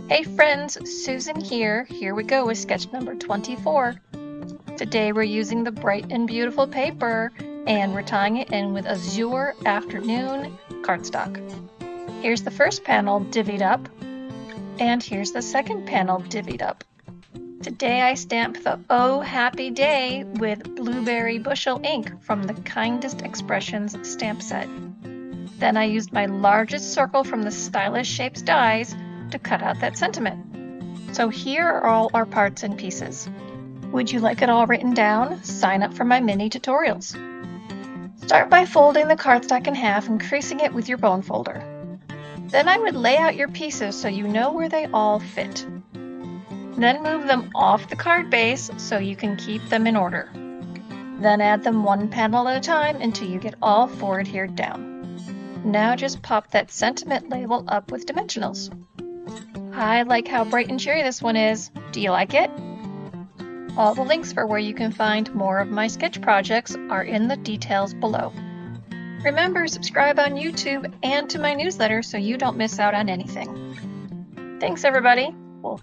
Hey friends, Susan here. Here we go with sketch number 24. Today we're using the bright and beautiful paper and we're tying it in with Azure Afternoon cardstock. Here's the first panel divvied up and here's the second panel divvied up. Today I stamped the Oh Happy Day with Blueberry Bushel ink from the Kindest Expressions stamp set. Then I used my largest circle from the Stylish Shapes dies to cut out that sentiment. So here are all our parts and pieces. Would you like it all written down? Sign up for my mini tutorials. Start by folding the cardstock in half and creasing it with your bone folder. Then I would lay out your pieces so you know where they all fit. Then move them off the card base so you can keep them in order. Then add them one panel at a time until you get all four adhered down. Now just pop that sentiment label up with dimensionals. I like how bright and cheery this one is. Do you like it? All the links for where you can find more of my sketch projects are in the details below. Remember, subscribe on YouTube and to my newsletter so you don't miss out on anything. Thanks everybody. We'll